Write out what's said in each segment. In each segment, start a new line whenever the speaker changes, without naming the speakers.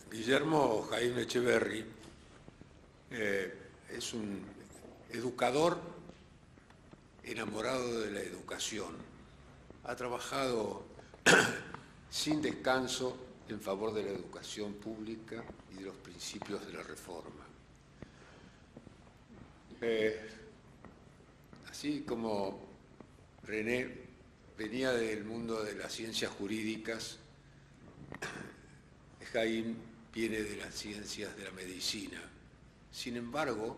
Guillermo Jaime Echeverri es un educador enamorado de la educación. Ha trabajado sin descanso en favor de la educación pública y de los principios de la reforma. Así como René venía del mundo de las ciencias jurídicas, Jaime viene de las ciencias de la medicina. Sin embargo,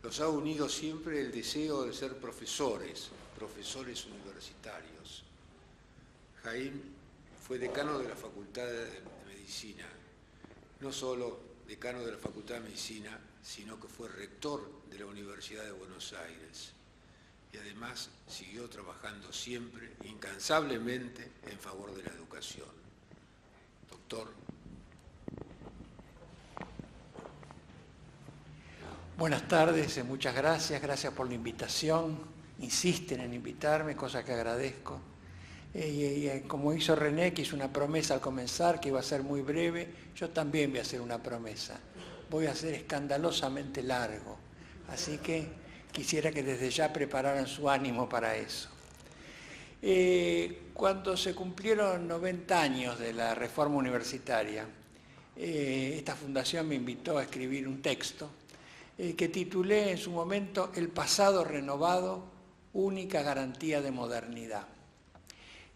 los ha unido siempre el deseo de ser profesores universitarios. Jaime fue decano de la Facultad de Medicina, no solo decano de la Facultad de Medicina, sino que fue rector de la Universidad de Buenos Aires. Y además siguió trabajando siempre, incansablemente, en favor de la educación. Doctor.
Buenas tardes, muchas gracias por la invitación. Insisten en invitarme, cosa que agradezco. Como hizo René, que hizo una promesa al comenzar, que iba a ser muy breve, yo también voy a hacer una promesa. Voy a ser escandalosamente largo, así que quisiera que desde ya prepararan su ánimo para eso. Cuando se cumplieron 90 años de la reforma universitaria, esta fundación me invitó a escribir un texto que titulé en su momento El pasado renovado, única garantía de modernidad.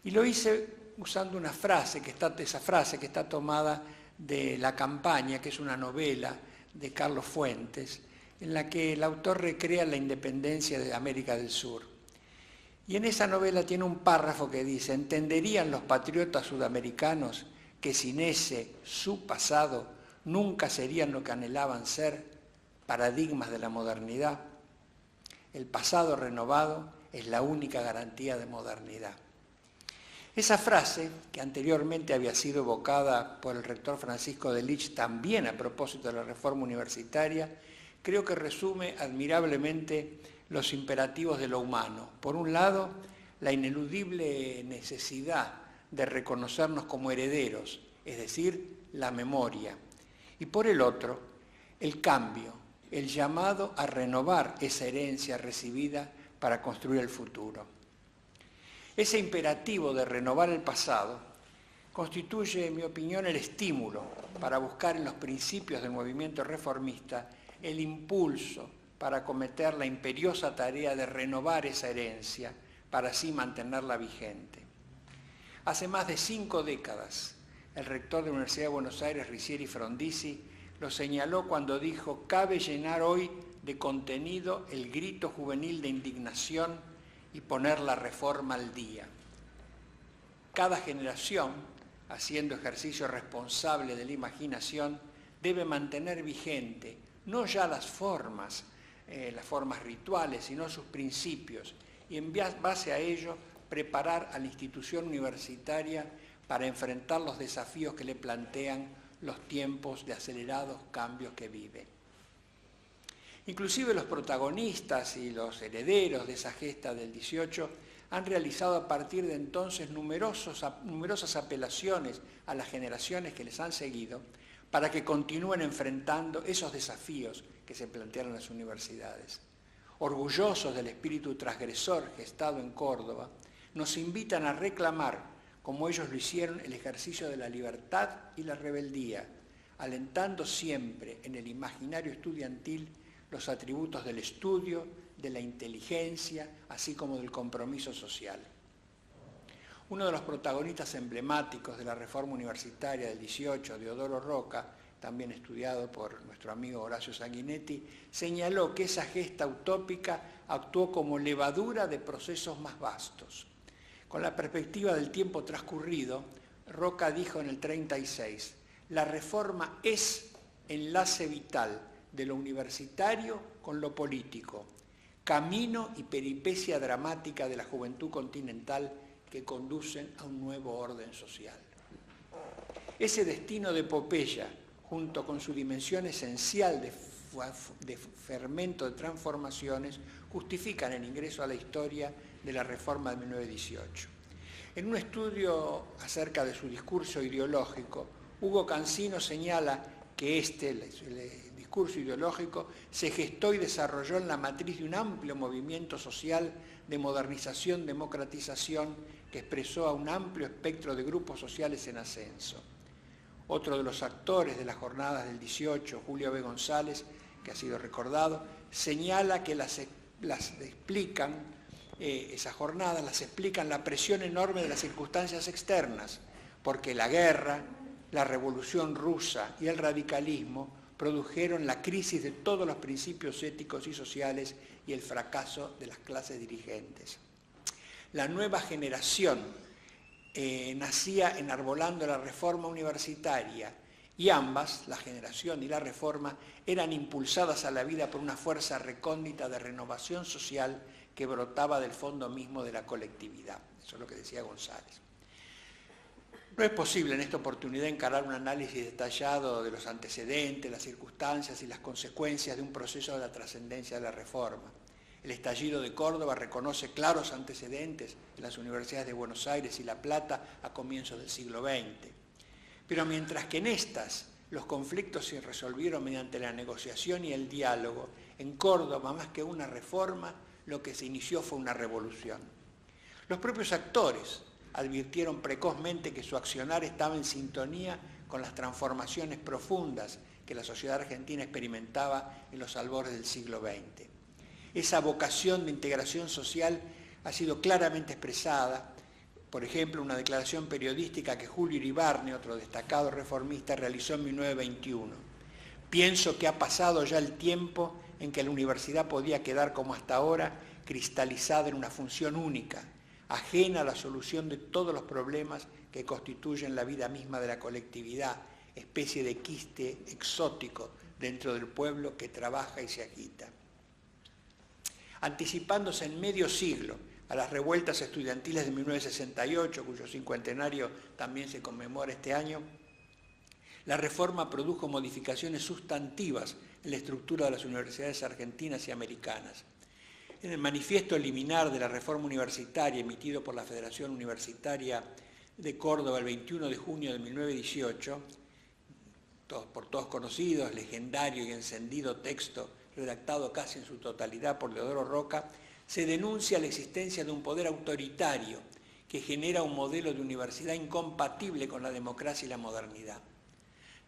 Y lo hice usando una frase, esa frase que está tomada de La campaña, que es una novela de Carlos Fuentes, en la que el autor recrea la independencia de América del Sur. Y en esa novela tiene un párrafo que dice: ¿entenderían los patriotas sudamericanos que sin ese, su pasado, nunca serían lo que anhelaban ser, paradigmas de la modernidad? El pasado renovado es la única garantía de modernidad. Esa frase, que anteriormente había sido evocada por el rector Francisco de Lich también a propósito de la reforma universitaria, creo que resume admirablemente los imperativos de lo humano. Por un lado, la ineludible necesidad de reconocernos como herederos, es decir, la memoria. Y por el otro, el cambio, el llamado a renovar esa herencia recibida para construir el futuro. Ese imperativo de renovar el pasado constituye, en mi opinión, el estímulo para buscar en los principios del movimiento reformista el impulso para acometer la imperiosa tarea de renovar esa herencia para así mantenerla vigente. Hace más de 5 décadas, el rector de la Universidad de Buenos Aires, Ricieri Frondizi, lo señaló cuando dijo: cabe llenar hoy de contenido el grito juvenil de indignación y poner la reforma al día. Cada generación, haciendo ejercicio responsable de la imaginación, debe mantener vigente no ya las formas rituales, sino sus principios, y en base a ello preparar a la institución universitaria para enfrentar los desafíos que le plantean los tiempos de acelerados cambios que vive. Inclusive los protagonistas y los herederos de esa gesta del 18 han realizado a partir de entonces numerosas apelaciones a las generaciones que les han seguido para que continúen enfrentando esos desafíos que se plantearon en las universidades. Orgullosos del espíritu transgresor gestado en Córdoba, nos invitan a reclamar, como ellos lo hicieron, el ejercicio de la libertad y la rebeldía, alentando siempre en el imaginario estudiantil los atributos del estudio, de la inteligencia, así como del compromiso social. Uno de los protagonistas emblemáticos de la reforma universitaria del 18, Deodoro Roca, también estudiado por nuestro amigo Horacio Sanguinetti, señaló que esa gesta utópica actuó como levadura de procesos más vastos. Con la perspectiva del tiempo transcurrido, Roca dijo en el 36, la reforma es enlace vital de lo universitario con lo político, camino y peripecia dramática de la juventud continental que conducen a un nuevo orden social. Ese destino de epopeya, junto con su dimensión esencial de fermento de transformaciones, justifican el ingreso a la historia de la reforma de 1918. En un estudio acerca de su discurso ideológico, Hugo Cancino señala que el discurso ideológico, se gestó y desarrolló en la matriz de un amplio movimiento social de modernización, democratización, que expresó a un amplio espectro de grupos sociales en ascenso. Otro de los actores de las jornadas del 18, Julio B. González, que ha sido recordado, señala que esas jornadas las explican la presión enorme de las circunstancias externas, porque la guerra, la revolución rusa y el radicalismo produjeron la crisis de todos los principios éticos y sociales y el fracaso de las clases dirigentes. La nueva generación nacía enarbolando la reforma universitaria y ambas, la generación y la reforma, eran impulsadas a la vida por una fuerza recóndita de renovación social que brotaba del fondo mismo de la colectividad. Eso es lo que decía González. No es posible en esta oportunidad encarar un análisis detallado de los antecedentes, las circunstancias y las consecuencias de un proceso de la trascendencia de la reforma. El estallido de Córdoba reconoce claros antecedentes en las universidades de Buenos Aires y La Plata a comienzos del siglo XX. Pero mientras que en estas los conflictos se resolvieron mediante la negociación y el diálogo, en Córdoba, más que una reforma, lo que se inició fue una revolución. Los propios actores advirtieron precozmente que su accionar estaba en sintonía con las transformaciones profundas que la sociedad argentina experimentaba en los albores del siglo XX. Esa vocación de integración social ha sido claramente expresada, por ejemplo, una declaración periodística que Julio Iribarne, otro destacado reformista, realizó en 1921. Pienso que ha pasado ya el tiempo en que la universidad podía quedar como hasta ahora, cristalizada en una función única, ajena a la solución de todos los problemas que constituyen la vida misma de la colectividad, especie de quiste exótico dentro del pueblo que trabaja y se agita. Anticipándose en medio siglo a las revueltas estudiantiles de 1968, cuyo cincuentenario también se conmemora este año, la reforma produjo modificaciones sustantivas en la estructura de las universidades argentinas y americanas. En el manifiesto liminar de la reforma universitaria emitido por la Federación Universitaria de Córdoba el 21 de junio de 1918, por todos conocidos, legendario y encendido texto redactado casi en su totalidad por Leodoro Roca, se denuncia la existencia de un poder autoritario que genera un modelo de universidad incompatible con la democracia y la modernidad.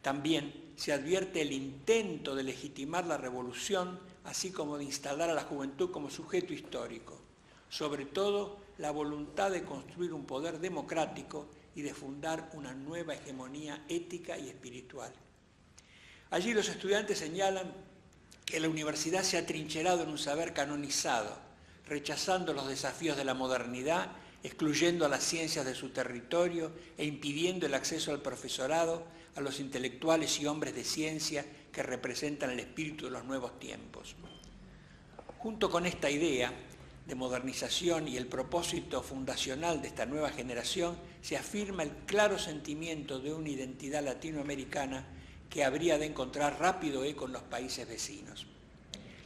También se advierte el intento de legitimar la revolución, así como de instalar a la juventud como sujeto histórico. Sobre todo, la voluntad de construir un poder democrático y de fundar una nueva hegemonía ética y espiritual. Allí los estudiantes señalan que la universidad se ha trincherado en un saber canonizado, rechazando los desafíos de la modernidad, excluyendo a las ciencias de su territorio e impidiendo el acceso al profesorado a los intelectuales y hombres de ciencia que representan el espíritu de los nuevos tiempos. Junto con esta idea de modernización y el propósito fundacional de esta nueva generación, se afirma el claro sentimiento de una identidad latinoamericana que habría de encontrar rápido eco en los países vecinos.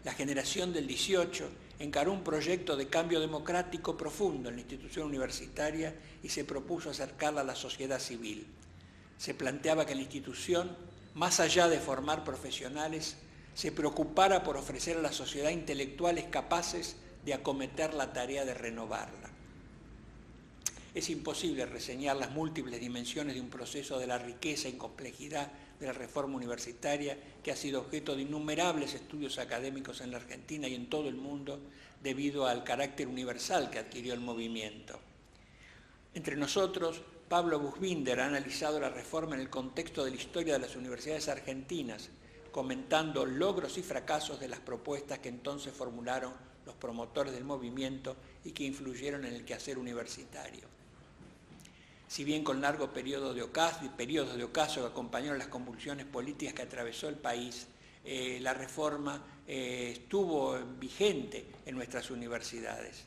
La generación del 18 encaró un proyecto de cambio democrático profundo en la institución universitaria y se propuso acercarla a la sociedad civil. Se planteaba que la institución, más allá de formar profesionales, se preocupara por ofrecer a la sociedad intelectuales capaces de acometer la tarea de renovarla. Es imposible reseñar las múltiples dimensiones de un proceso de la riqueza y complejidad de la reforma universitaria que ha sido objeto de innumerables estudios académicos en la Argentina y en todo el mundo debido al carácter universal que adquirió el movimiento. Entre nosotros, Pablo Buchbinder ha analizado la reforma en el contexto de la historia de las universidades argentinas, comentando logros y fracasos de las propuestas que entonces formularon los promotores del movimiento y que influyeron en el quehacer universitario. Si bien con largos periodos de ocaso que acompañaron las convulsiones políticas que atravesó el país, la reforma estuvo vigente en nuestras universidades.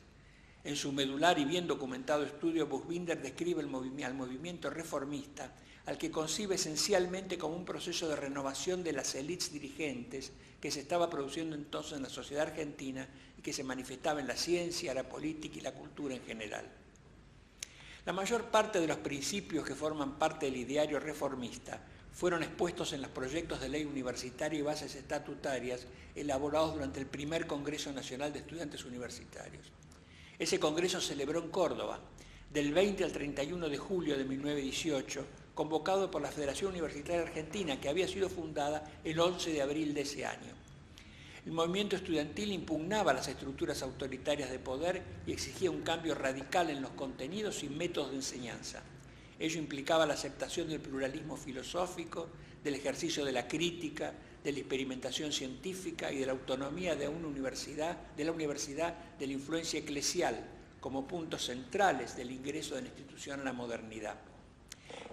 En su medular y bien documentado estudio, Buchbinder describe al movimiento reformista, al que concibe esencialmente como un proceso de renovación de las élites dirigentes que se estaba produciendo entonces en la sociedad argentina y que se manifestaba en la ciencia, la política y la cultura en general. La mayor parte de los principios que forman parte del ideario reformista fueron expuestos en los proyectos de ley universitaria y bases estatutarias elaborados durante el primer Congreso Nacional de Estudiantes Universitarios. Ese congreso se celebró en Córdoba, del 20 al 31 de julio de 1918, convocado por la Federación Universitaria Argentina, que había sido fundada el 11 de abril de ese año. El movimiento estudiantil impugnaba las estructuras autoritarias de poder y exigía un cambio radical en los contenidos y métodos de enseñanza. Ello implicaba la aceptación del pluralismo filosófico, del ejercicio de la crítica, de la experimentación científica y de la autonomía de la universidad de la influencia eclesial como puntos centrales del ingreso de la institución a la modernidad.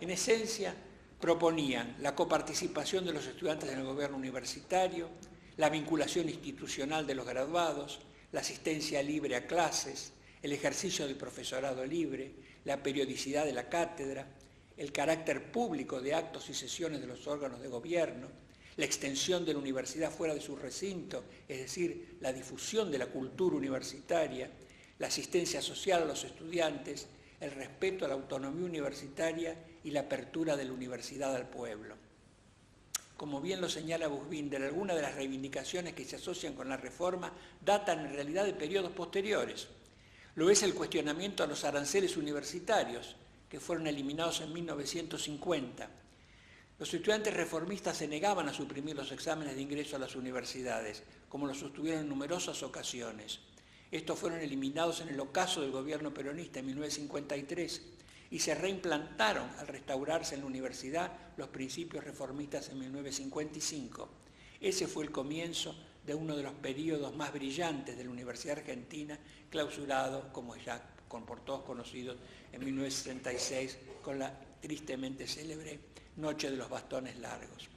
En esencia, proponían la coparticipación de los estudiantes en el gobierno universitario, la vinculación institucional de los graduados, la asistencia libre a clases, el ejercicio del profesorado libre, la periodicidad de la cátedra, el carácter público de actos y sesiones de los órganos de gobierno, la extensión de la universidad fuera de su recinto, es decir, la difusión de la cultura universitaria, la asistencia social a los estudiantes, el respeto a la autonomía universitaria y la apertura de la universidad al pueblo. Como bien lo señala Buchbinder, algunas de las reivindicaciones que se asocian con la reforma datan en realidad de periodos posteriores. Lo es el cuestionamiento a los aranceles universitarios, que fueron eliminados en 1950. Los estudiantes reformistas se negaban a suprimir los exámenes de ingreso a las universidades, como lo sostuvieron en numerosas ocasiones. Estos fueron eliminados en el ocaso del gobierno peronista en 1953 y se reimplantaron al restaurarse en la universidad los principios reformistas en 1955. Ese fue el comienzo de uno de los periodos más brillantes de la Universidad Argentina, clausurado, como ya por todos conocidos, en 1966 con la tristemente célebre Noche de los Bastones Largos.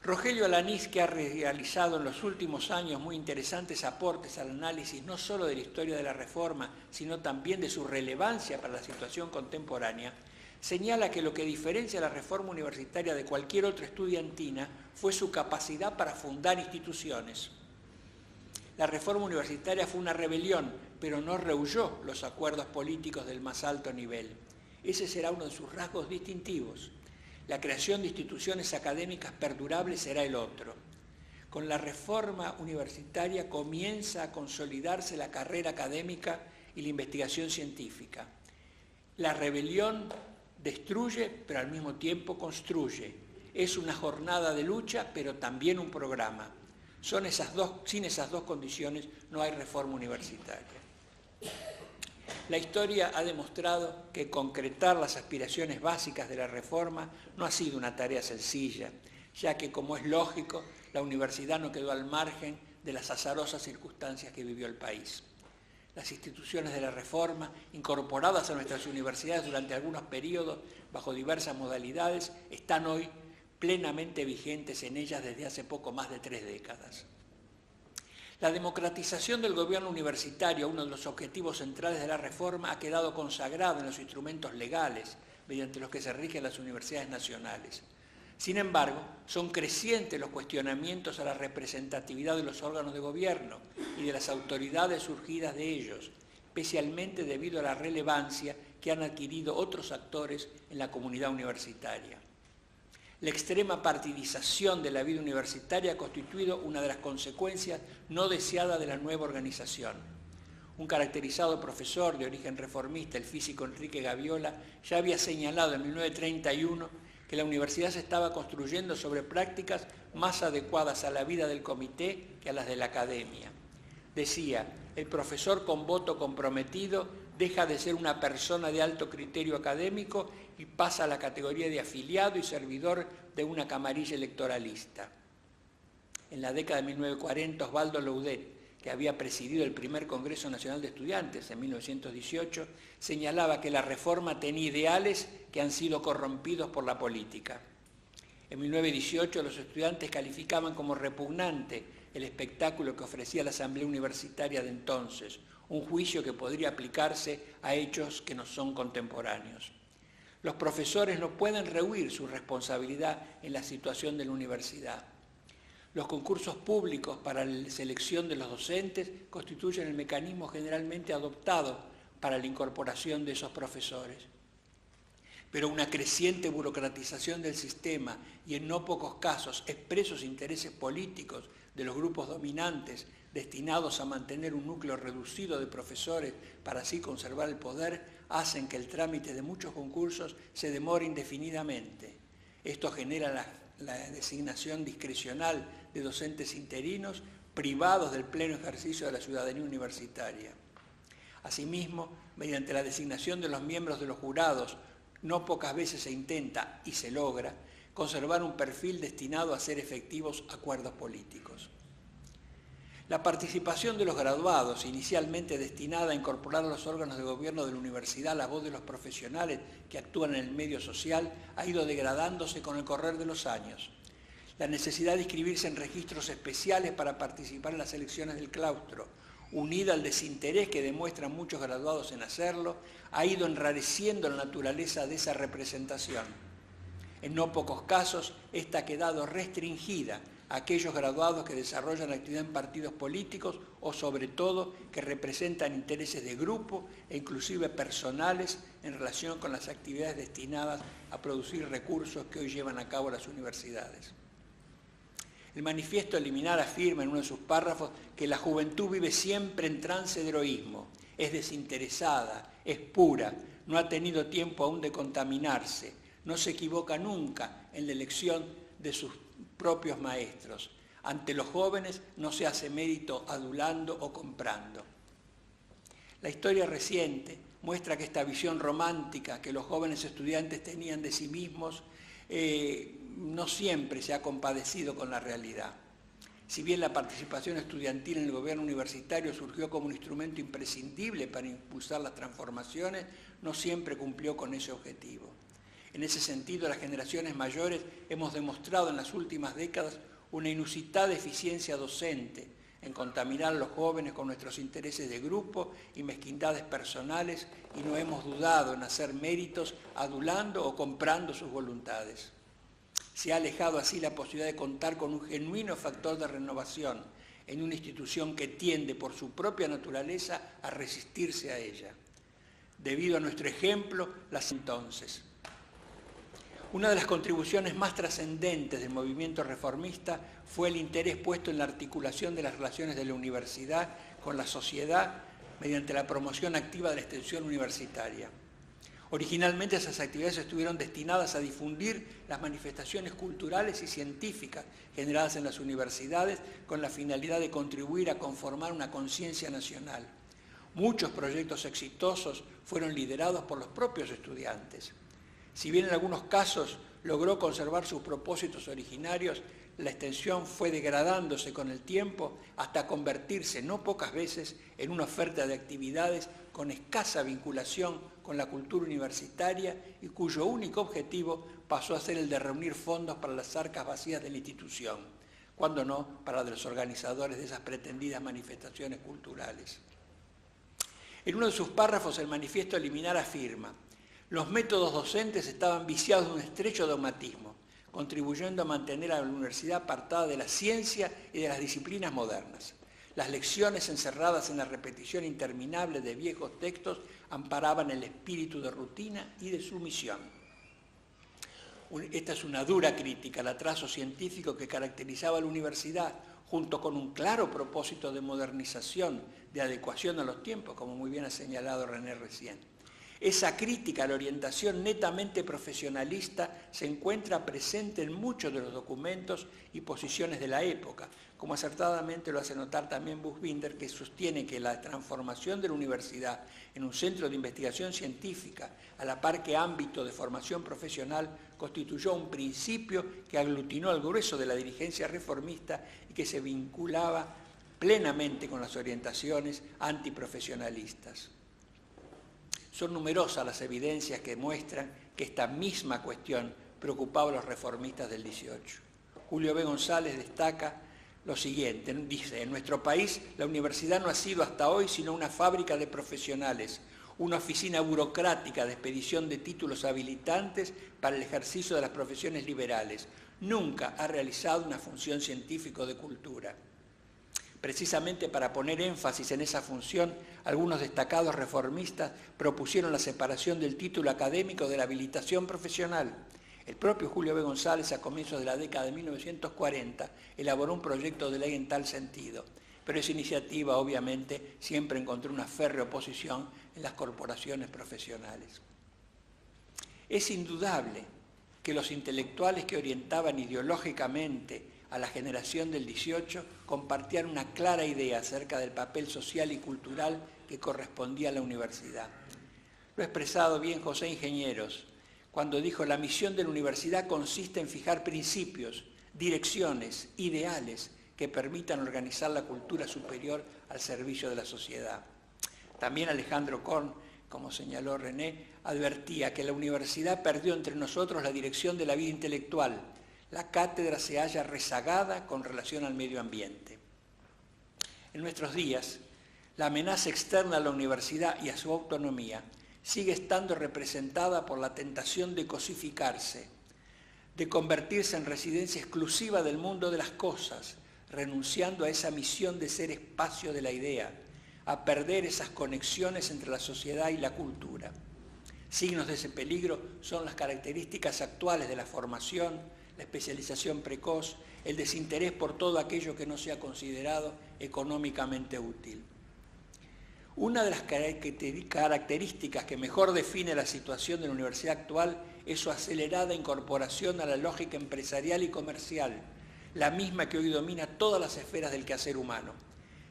Rogelio Alanís, que ha realizado en los últimos años muy interesantes aportes al análisis no solo de la historia de la Reforma, sino también de su relevancia para la situación contemporánea, señala que lo que diferencia a la Reforma Universitaria de cualquier otra estudiantina fue su capacidad para fundar instituciones. La Reforma Universitaria fue una rebelión, pero no rehuyó los acuerdos políticos del más alto nivel. Ese será uno de sus rasgos distintivos. La creación de instituciones académicas perdurables será el otro. Con la reforma universitaria comienza a consolidarse la carrera académica y la investigación científica. La rebelión destruye, pero al mismo tiempo construye. Es una jornada de lucha, pero también un programa. Sin esas dos condiciones no hay reforma universitaria. La historia ha demostrado que concretar las aspiraciones básicas de la reforma no ha sido una tarea sencilla, ya que, como es lógico, la universidad no quedó al margen de las azarosas circunstancias que vivió el país. Las instituciones de la reforma, incorporadas a nuestras universidades durante algunos periodos bajo diversas modalidades, están hoy plenamente vigentes en ellas desde hace poco más de 3 décadas. La democratización del gobierno universitario, uno de los objetivos centrales de la reforma, ha quedado consagrado en los instrumentos legales mediante los que se rigen las universidades nacionales. Sin embargo, son crecientes los cuestionamientos a la representatividad de los órganos de gobierno y de las autoridades surgidas de ellos, especialmente debido a la relevancia que han adquirido otros actores en la comunidad universitaria. La extrema partidización de la vida universitaria ha constituido una de las consecuencias no deseadas de la nueva organización. Un caracterizado profesor de origen reformista, el físico Enrique Gaviola, ya había señalado en 1931 que la universidad se estaba construyendo sobre prácticas más adecuadas a la vida del comité que a las de la academia. Decía, el profesor con voto comprometido deja de ser una persona de alto criterio académico y pasa a la categoría de afiliado y servidor de una camarilla electoralista. En la década de 1940, Osvaldo Loudet, que había presidido el primer Congreso Nacional de Estudiantes en 1918, señalaba que la reforma tenía ideales que han sido corrompidos por la política. En 1918 los estudiantes calificaban como repugnante el espectáculo que ofrecía la Asamblea Universitaria de entonces, un juicio que podría aplicarse a hechos que no son contemporáneos. Los profesores no pueden rehuir su responsabilidad en la situación de la universidad. Los concursos públicos para la selección de los docentes constituyen el mecanismo generalmente adoptado para la incorporación de esos profesores. Pero una creciente burocratización del sistema y en no pocos casos expresos intereses políticos de los grupos dominantes destinados a mantener un núcleo reducido de profesores para así conservar el poder, hacen que el trámite de muchos concursos se demore indefinidamente. Esto genera la designación discrecional de docentes interinos privados del pleno ejercicio de la ciudadanía universitaria. Asimismo, mediante la designación de los miembros de los jurados, no pocas veces se intenta, y se logra, conservar un perfil destinado a hacer efectivos acuerdos políticos. La participación de los graduados, inicialmente destinada a incorporar a los órganos de gobierno de la universidad la voz de los profesionales que actúan en el medio social, ha ido degradándose con el correr de los años. La necesidad de inscribirse en registros especiales para participar en las elecciones del claustro, unida al desinterés que demuestran muchos graduados en hacerlo, ha ido enrareciendo la naturaleza de esa representación. En no pocos casos, esta ha quedado restringida a aquellos graduados que desarrollan actividad en partidos políticos o, sobre todo, que representan intereses de grupo e inclusive personales en relación con las actividades destinadas a producir recursos que hoy llevan a cabo las universidades. El manifiesto Eliminar afirma en uno de sus párrafos que la juventud vive siempre en trance de heroísmo, es desinteresada, es pura, no ha tenido tiempo aún de contaminarse, no se equivoca nunca en la elección de sus propios maestros. Ante los jóvenes no se hace mérito adulando o comprando. La historia reciente muestra que esta visión romántica que los jóvenes estudiantes tenían de sí mismos no siempre se ha compadecido con la realidad. Si bien la participación estudiantil en el gobierno universitario surgió como un instrumento imprescindible para impulsar las transformaciones, no siempre cumplió con ese objetivo. En ese sentido, las generaciones mayores hemos demostrado en las últimas décadas una inusitada eficiencia docente en contaminar a los jóvenes con nuestros intereses de grupo y mezquindades personales, y no hemos dudado en hacer méritos adulando o comprando sus voluntades. Se ha alejado así la posibilidad de contar con un genuino factor de renovación en una institución que tiende por su propia naturaleza a resistirse a ella. Debido a nuestro ejemplo, las entonces. Una de las contribuciones más trascendentes del movimiento reformista fue el interés puesto en la articulación de las relaciones de la universidad con la sociedad mediante la promoción activa de la extensión universitaria. Originalmente esas actividades estuvieron destinadas a difundir las manifestaciones culturales y científicas generadas en las universidades con la finalidad de contribuir a conformar una conciencia nacional. Muchos proyectos exitosos fueron liderados por los propios estudiantes. Si bien en algunos casos logró conservar sus propósitos originarios, la extensión fue degradándose con el tiempo hasta convertirse, no pocas veces, en una oferta de actividades con escasa vinculación con la cultura universitaria y cuyo único objetivo pasó a ser el de reunir fondos para las arcas vacías de la institución, cuando no para los organizadores de esas pretendidas manifestaciones culturales. En uno de sus párrafos, el manifiesto Eliminar afirma: los métodos docentes estaban viciados de un estrecho dogmatismo, contribuyendo a mantener a la universidad apartada de la ciencia y de las disciplinas modernas. Las lecciones encerradas en la repetición interminable de viejos textos amparaban el espíritu de rutina y de sumisión. Esta es una dura crítica al atraso científico que caracterizaba a la universidad, junto con un claro propósito de modernización, de adecuación a los tiempos, como muy bien ha señalado René recién. Esa crítica a la orientación netamente profesionalista se encuentra presente en muchos de los documentos y posiciones de la época, como acertadamente lo hace notar también Buchbinder, que sostiene que la transformación de la universidad en un centro de investigación científica, a la par que ámbito de formación profesional, constituyó un principio que aglutinó al grueso de la dirigencia reformista y que se vinculaba plenamente con las orientaciones antiprofesionalistas. Son numerosas las evidencias que muestran que esta misma cuestión preocupaba a los reformistas del 18. Julio B. González destaca lo siguiente, dice: en nuestro país la universidad no ha sido hasta hoy sino una fábrica de profesionales, una oficina burocrática de expedición de títulos habilitantes para el ejercicio de las profesiones liberales. Nunca ha realizado una función científica o de cultura. Precisamente para poner énfasis en esa función, algunos destacados reformistas propusieron la separación del título académico de la habilitación profesional. El propio Julio B. González, a comienzos de la década de 1940, elaboró un proyecto de ley en tal sentido, pero esa iniciativa, obviamente, siempre encontró una férrea oposición en las corporaciones profesionales. Es indudable que los intelectuales que orientaban ideológicamente a la generación del 18 compartían una clara idea acerca del papel social y cultural que correspondía a la universidad. Lo ha expresado bien José Ingenieros cuando dijo: la misión de la universidad consiste en fijar principios, direcciones, ideales que permitan organizar la cultura superior al servicio de la sociedad. También Alejandro Korn, como señaló René, advertía que la universidad perdió entre nosotros la dirección de la vida intelectual. La cátedra se halla rezagada con relación al medio ambiente. En nuestros días, la amenaza externa a la universidad y a su autonomía sigue estando representada por la tentación de cosificarse, de convertirse en residencia exclusiva del mundo de las cosas, renunciando a esa misión de ser espacio de la idea, a perder esas conexiones entre la sociedad y la cultura. Signos de ese peligro son las características actuales de la formación, la especialización precoz, el desinterés por todo aquello que no sea considerado económicamente útil. Una de las características que mejor define la situación de la universidad actual es su acelerada incorporación a la lógica empresarial y comercial, la misma que hoy domina todas las esferas del quehacer humano.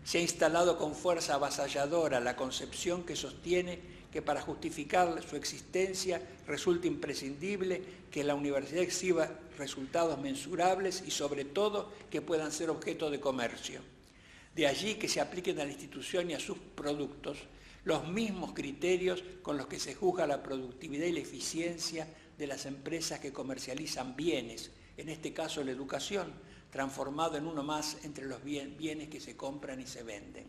Se ha instalado con fuerza avasalladora la concepción que sostiene que para justificar su existencia resulta imprescindible que la universidad exhiba resultados mensurables y sobre todo que puedan ser objeto de comercio. De allí que se apliquen a la institución y a sus productos los mismos criterios con los que se juzga la productividad y la eficiencia de las empresas que comercializan bienes, en este caso la educación, transformado en uno más entre los bienes que se compran y se venden.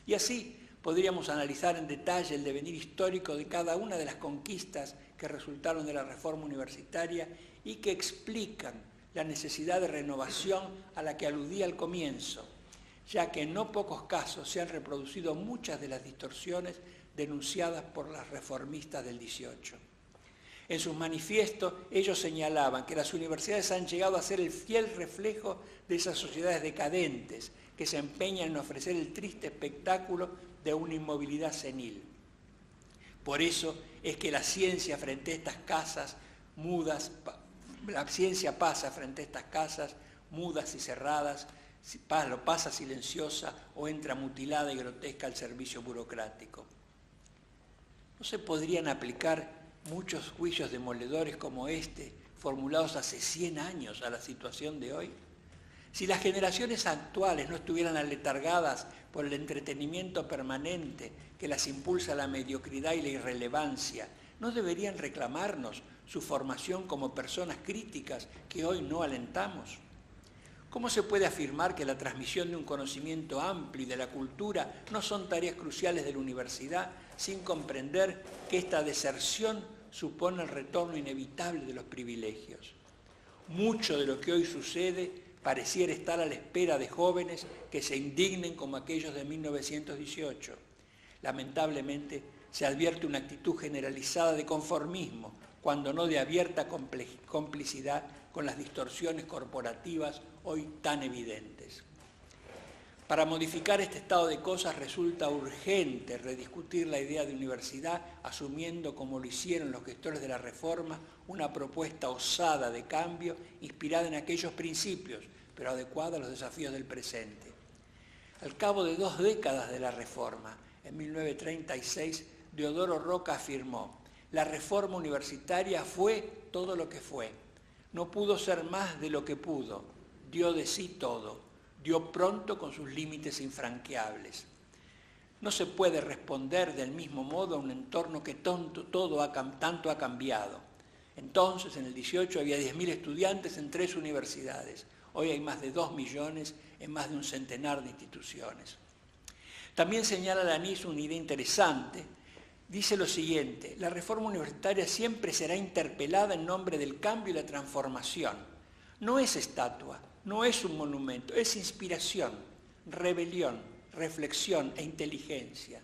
Y así podríamos analizar en detalle el devenir histórico de cada una de las conquistas que resultaron de la reforma universitaria y que explican la necesidad de renovación a la que aludía al comienzo, ya que en no pocos casos se han reproducido muchas de las distorsiones denunciadas por las reformistas del 18. En sus manifiestos, ellos señalaban que las universidades han llegado a ser el fiel reflejo de esas sociedades decadentes que se empeñan en ofrecer el triste espectáculo de una inmovilidad senil. Por eso es que la ciencia frente a estas casas mudas, la ciencia pasa frente a estas casas mudas y cerradas, lo pasa silenciosa o entra mutilada y grotesca al servicio burocrático. ¿No se podrían aplicar muchos juicios demoledores como este, formulados hace 100 años, a la situación de hoy? Si las generaciones actuales no estuvieran aletargadas por el entretenimiento permanente que las impulsa a la mediocridad y la irrelevancia, ¿no deberían reclamarnos su formación como personas críticas que hoy no alentamos? ¿Cómo se puede afirmar que la transmisión de un conocimiento amplio y de la cultura no son tareas cruciales de la universidad sin comprender que esta deserción supone el retorno inevitable de los privilegios? Mucho de lo que hoy sucede pareciera estar a la espera de jóvenes que se indignen como aquellos de 1918. Lamentablemente, se advierte una actitud generalizada de conformismo, cuando no de abierta complicidad con las distorsiones corporativas hoy tan evidentes. Para modificar este estado de cosas resulta urgente rediscutir la idea de universidad, asumiendo, como lo hicieron los gestores de la reforma, una propuesta osada de cambio inspirada en aquellos principios, pero adecuada a los desafíos del presente. Al cabo de 2 décadas de la reforma, en 1936, Deodoro Roca afirmó: la reforma universitaria fue todo lo que fue. No pudo ser más de lo que pudo. Dio de sí todo. Dio pronto con sus límites infranqueables. No se puede responder del mismo modo a un entorno que tanto ha cambiado. Entonces, en el 18 había 10.000 estudiantes en 3 universidades. Hoy hay más de 2 millones en más de un centenar de instituciones. También señala Lanís una idea interesante. Dice lo siguiente: la reforma universitaria siempre será interpelada en nombre del cambio y la transformación. No es estatua, no es un monumento, es inspiración. rebelión, reflexión e inteligencia.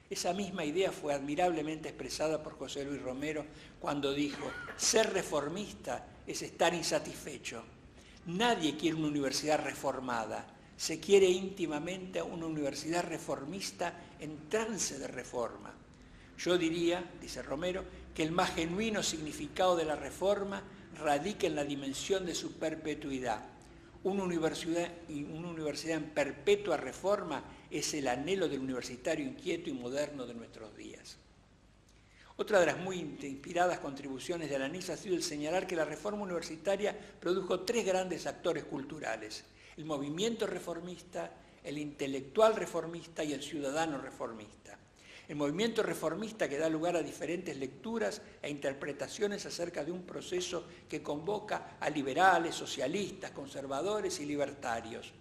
Esa misma idea fue admirablemente expresada por José Luis Romero cuando dijo: ser reformista es estar insatisfecho. Nadie quiere una universidad reformada, se quiere íntimamente una universidad reformista en trance de reforma. Yo diría, dice Romero, que el más genuino significado de la reforma radica en la dimensión de su perpetuidad. Una universidad en perpetua reforma es el anhelo del universitario inquieto y moderno de nuestros días. Otra de las muy inspiradas contribuciones de Alanís ha sido el señalar que la reforma universitaria produjo tres grandes actores culturales: el movimiento reformista, el intelectual reformista y el ciudadano reformista. El movimiento reformista, que da lugar a diferentes lecturas e interpretaciones acerca de un proceso que convoca a liberales, socialistas, conservadores y libertarios.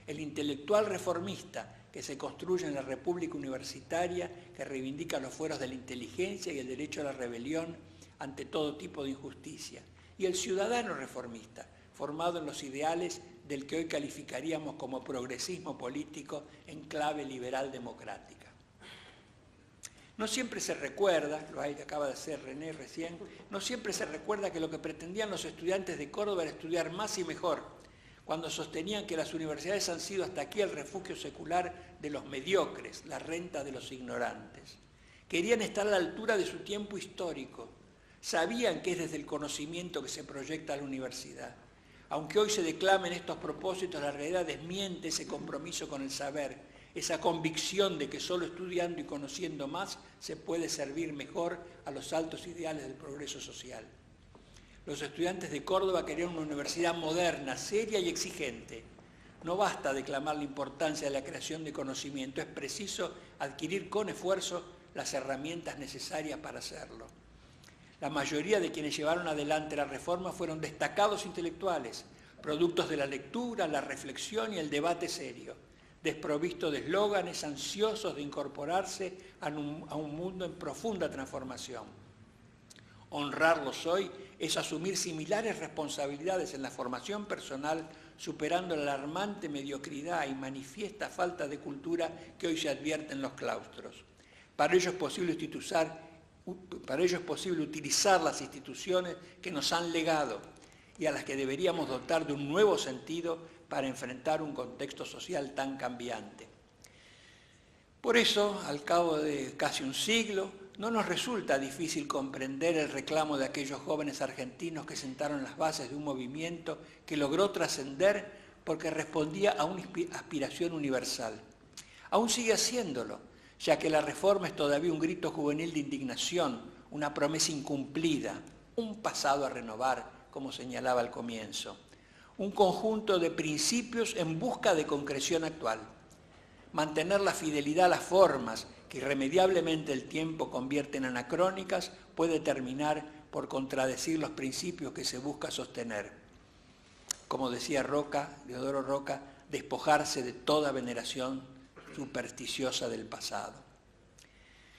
El intelectual reformista, que se construye en la República Universitaria, que reivindica los fueros de la inteligencia y el derecho a la rebelión ante todo tipo de injusticia. Y el ciudadano reformista, formado en los ideales del que hoy calificaríamos como progresismo político en clave liberal democrática. No siempre se recuerda, lo acaba de hacer René recién, no siempre se recuerda que lo que pretendían los estudiantes de Córdoba era estudiar más y mejor, cuando sostenían que las universidades han sido hasta aquí el refugio secular de los mediocres, la renta de los ignorantes. Querían estar a la altura de su tiempo histórico, sabían que es desde el conocimiento que se proyecta la universidad. Aunque hoy se declamen estos propósitos, la realidad desmiente ese compromiso con el saber, esa convicción de que solo estudiando y conociendo más se puede servir mejor a los altos ideales del progreso social. Los estudiantes de Córdoba querían una universidad moderna, seria y exigente. No basta declamar la importancia de la creación de conocimiento, es preciso adquirir con esfuerzo las herramientas necesarias para hacerlo. La mayoría de quienes llevaron adelante la reforma fueron destacados intelectuales, productos de la lectura, la reflexión y el debate serio, desprovistos de eslóganes, ansiosos de incorporarse a un mundo en profunda transformación. Honrarlos hoy es asumir similares responsabilidades en la formación personal, superando la alarmante mediocridad y manifiesta falta de cultura que hoy se advierte en los claustros. Para ello es posible utilizar las instituciones que nos han legado y a las que deberíamos dotar de un nuevo sentido para enfrentar un contexto social tan cambiante. Por eso, al cabo de casi un siglo, no nos resulta difícil comprender el reclamo de aquellos jóvenes argentinos que sentaron las bases de un movimiento que logró trascender porque respondía a una aspiración universal. Aún sigue haciéndolo, ya que la reforma es todavía un grito juvenil de indignación, una promesa incumplida, un pasado a renovar, como señalaba al comienzo. Un conjunto de principios en busca de concreción actual. Mantener la fidelidad a las formas que irremediablemente el tiempo convierte en anacrónicas puede terminar por contradecir los principios que se busca sostener. Como decía Deodoro Roca, despojarse de toda veneración supersticiosa del pasado.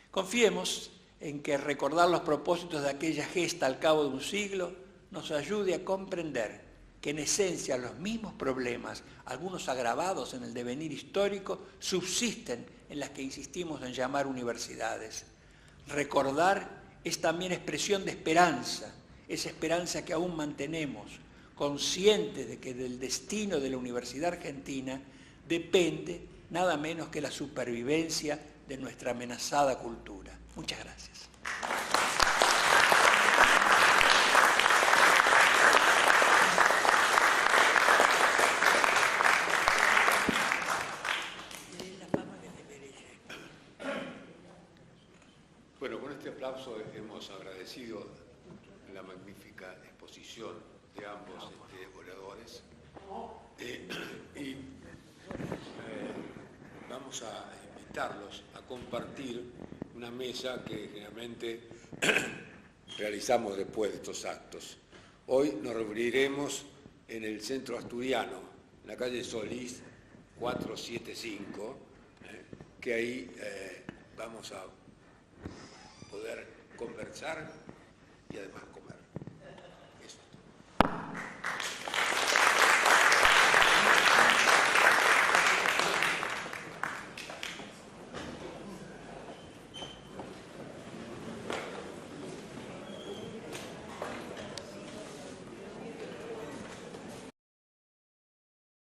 Confiemos en que recordar los propósitos de aquella gesta al cabo de un siglo nos ayude a comprender que en esencia los mismos problemas, algunos agravados en el devenir histórico, subsisten en las que insistimos en llamar universidades. Recordar es también expresión de esperanza, esa esperanza que aún mantenemos, conscientes de que del destino de la Universidad Argentina depende nada menos que la supervivencia de nuestra amenazada cultura. Muchas gracias.
Bueno, con este aplauso hemos agradecido la magnífica exposición de ambos oradores y vamos a invitarlos a compartir una mesa que generalmente realizamos después de estos actos. Hoy nos reuniremos en el Centro Asturiano, en la calle Solís 475, que ahí vamos a poder conversar y además